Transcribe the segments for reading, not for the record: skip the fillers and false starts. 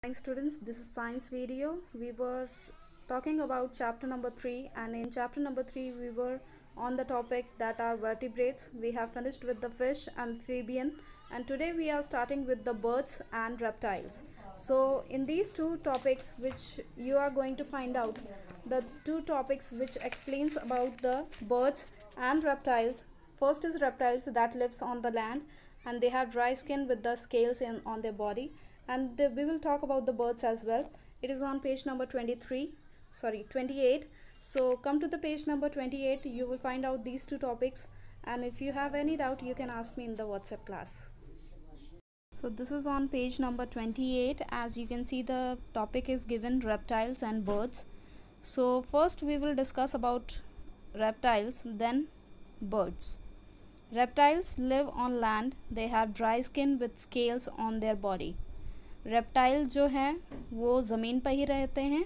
Morning students, this is science video. We were talking about chapter number 3, and in chapter number 3 we were on the topic that are vertebrates. We have finished with the fish, amphibian, and today we are starting with the birds and reptiles. So in these two topics which you are going to find out, the two topics which explains about the birds and reptiles. First is reptiles that lives on the land and they have dry skin with the scales on their body, and we will talk about the birds as well. It is on page number 28. So come to the page number 28, you will find out these two topics, and if you have any doubt you can ask me in the WhatsApp class. So this is on page number 28. As you can see, the topic is given reptiles and birds. So first we will discuss about reptiles, then birds. Reptiles live on land. They have dry skin with scales on their body. Reptile जो हैं वो ज़मीन पर ही रहते हैं.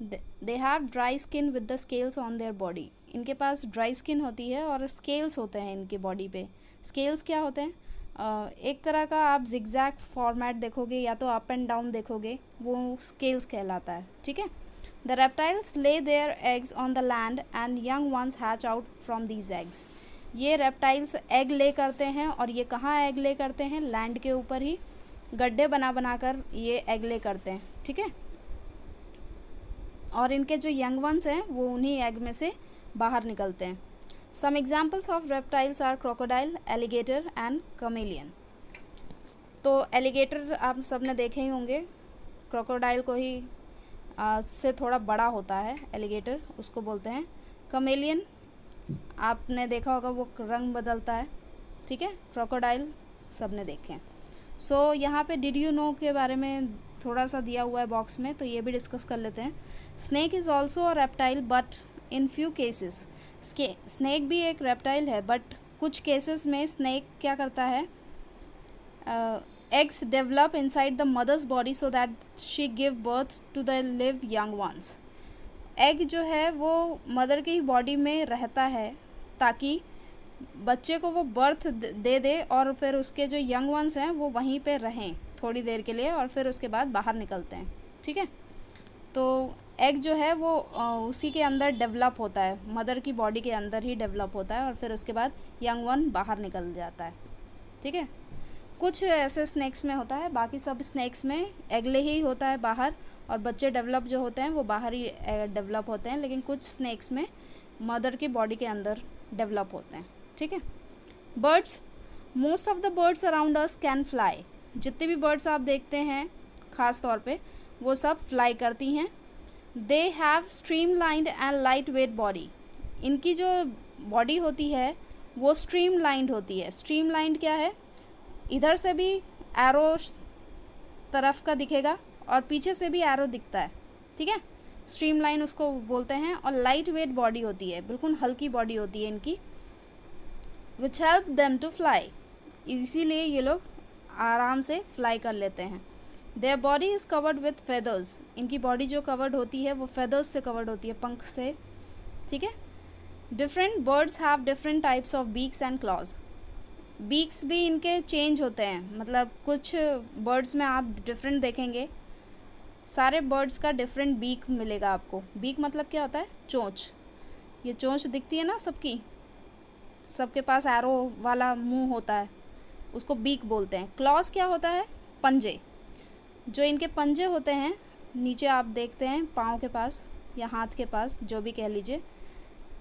They have dry skin with the scales on their body. इनके पास dry skin होती है और स्केल्स होते हैं इनकी बॉडी पे. स्केल्स क्या होते हैं? एक तरह का आप जिगजैग फॉर्मेट देखोगे या तो अप एंड डाउन देखोगे, वो स्केल्स कहलाता है. ठीक है. The reptiles lay their eggs on the land and young ones hatch out from these eggs. ये रेप्टाइल्स एग ले करते हैं, और ये कहाँ एग ले करते हैं? लैंड के ऊपर ही गड्ढे बना कर ये एग ले करते हैं. ठीक है. और इनके जो यंग वंस हैं वो उन्हीं एग में से बाहर निकलते हैं. Some examples of reptiles are crocodile, alligator and chameleon. तो एलिगेटर आप सब ने देखे ही होंगे. क्रोकोडाइल को ही से थोड़ा बड़ा होता है एलिगेटर, उसको बोलते हैं. कमेलियन आपने देखा होगा, वो रंग बदलता है. ठीक है. क्रोकोडाइल सब ने देखे हैं. सो यहाँ पे डिड यू नो के बारे में थोड़ा सा दिया हुआ है बॉक्स में, तो ये भी डिस्कस कर लेते हैं. Snake is also a reptile but in few cases. Snake भी एक रेप्टाइल है, बट कुछ केसेस में स्नेक क्या करता है? Eggs develop inside the mother's body so that she give birth to the live young ones. Egg जो है वो मदर की बॉडी में रहता है ताकि बच्चे को वो बर्थ दे दे, और फिर उसके जो यंग वंस हैं वो वहीं पे रहें थोड़ी देर के लिए, और फिर उसके बाद बाहर निकलते हैं. ठीक है. तो एग जो है वो उसी के अंदर डेवलप होता है, मदर की बॉडी के अंदर ही डेवलप होता है, और फिर उसके बाद यंग वन बाहर निकल जाता है. ठीक है. कुछ ऐसे स्नेक्स में होता है, बाकी सब स्नेक्स में एगले ही होता है बाहर, और बच्चे डेवलप जो होते हैं वो बाहर ही डेवलप होते हैं. लेकिन कुछ स्नेक्स में मदर की बॉडी के अंदर डेवलप होते हैं. ठीक है. Birds, most of the birds around us can fly. जितने भी बर्ड्स आप देखते हैं ख़ास तौर पे वो सब फ्लाई करती हैं. They have streamlined and light weight body. इनकी जो बॉडी होती है वो स्ट्रीमलाइंड होती है. स्ट्रीमलाइंड क्या है? इधर से भी एरो तरफ का दिखेगा और पीछे से भी एरो दिखता है. ठीक है. स्ट्रीमलाइन उसको बोलते हैं. और लाइट वेट बॉडी होती है, बिल्कुल हल्की बॉडी होती है इनकी. Which help them to fly. इसीलिए ये लोग आराम से फ्लाई कर लेते हैं. Their body is covered with feathers. इनकी बॉडी जो कवर्ड होती है वो फेदर्स से कवर्ड होती है, पंख से. ठीक है. Different birds have different types of beaks and clause. Beaks भी इनके चेंज होते हैं, मतलब कुछ बर्ड्स में आप डिफरेंट देखेंगे. सारे बर्ड्स का डिफरेंट बीक मिलेगा आपको. बीक मतलब क्या होता है? चोंच. ये चोंच दिखती है ना सबकी, सबके पास एरो वाला मुंह होता है, उसको बीक बोलते हैं. क्लॉज क्या होता है? पंजे. जो इनके पंजे होते हैं नीचे आप देखते हैं पाँव के पास या हाथ के पास, जो भी कह लीजिए,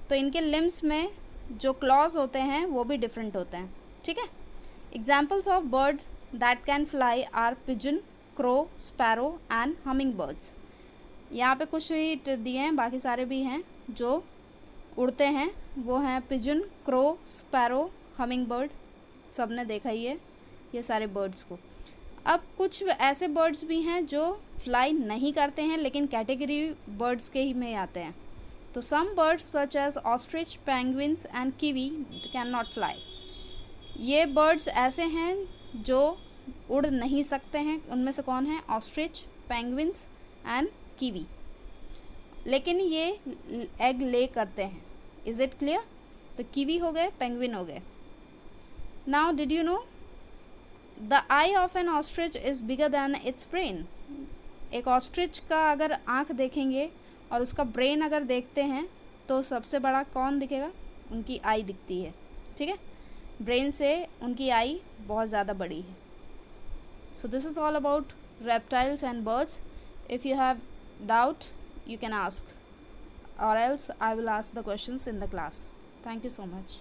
तो इनके लिम्स में जो क्लॉज होते हैं वो भी डिफरेंट होते हैं. ठीक है. Examples of bird that can fly are pigeon, crow, sparrow and hummingbirds. यहाँ पे कुछ ही दिए हैं, बाकी सारे भी हैं जो उड़ते हैं. वो हैं pigeon, crow, sparrow, humming bird. सब ने देखा ही है ये सारे बर्ड्स को. अब कुछ ऐसे बर्ड्स भी हैं जो फ्लाई नहीं करते हैं, लेकिन कैटेगरी बर्ड्स के ही में आते हैं. तो some birds such as ostrich, penguins and kiwi can not fly. ये बर्ड्स ऐसे हैं जो उड़ नहीं सकते हैं. उनमें से कौन है? Ostrich, penguins and kiwi. लेकिन ये एग ले करते हैं. Is it clear? तो कीवी हो गए, पेंगुइन हो गए. Now did you know The eye of an ostrich is bigger than its brain. एक ऑस्ट्रिच का अगर आँख देखेंगे और उसका ब्रेन अगर देखते हैं तो सबसे बड़ा कौन दिखेगा, उनकी आई दिखती है, ठीक है, ब्रेन से उनकी आई बहुत ज़्यादा बड़ी है। So this is all about reptiles and birds. If you have doubt, you can ask, or else I will ask the questions in the class. Thank you so much.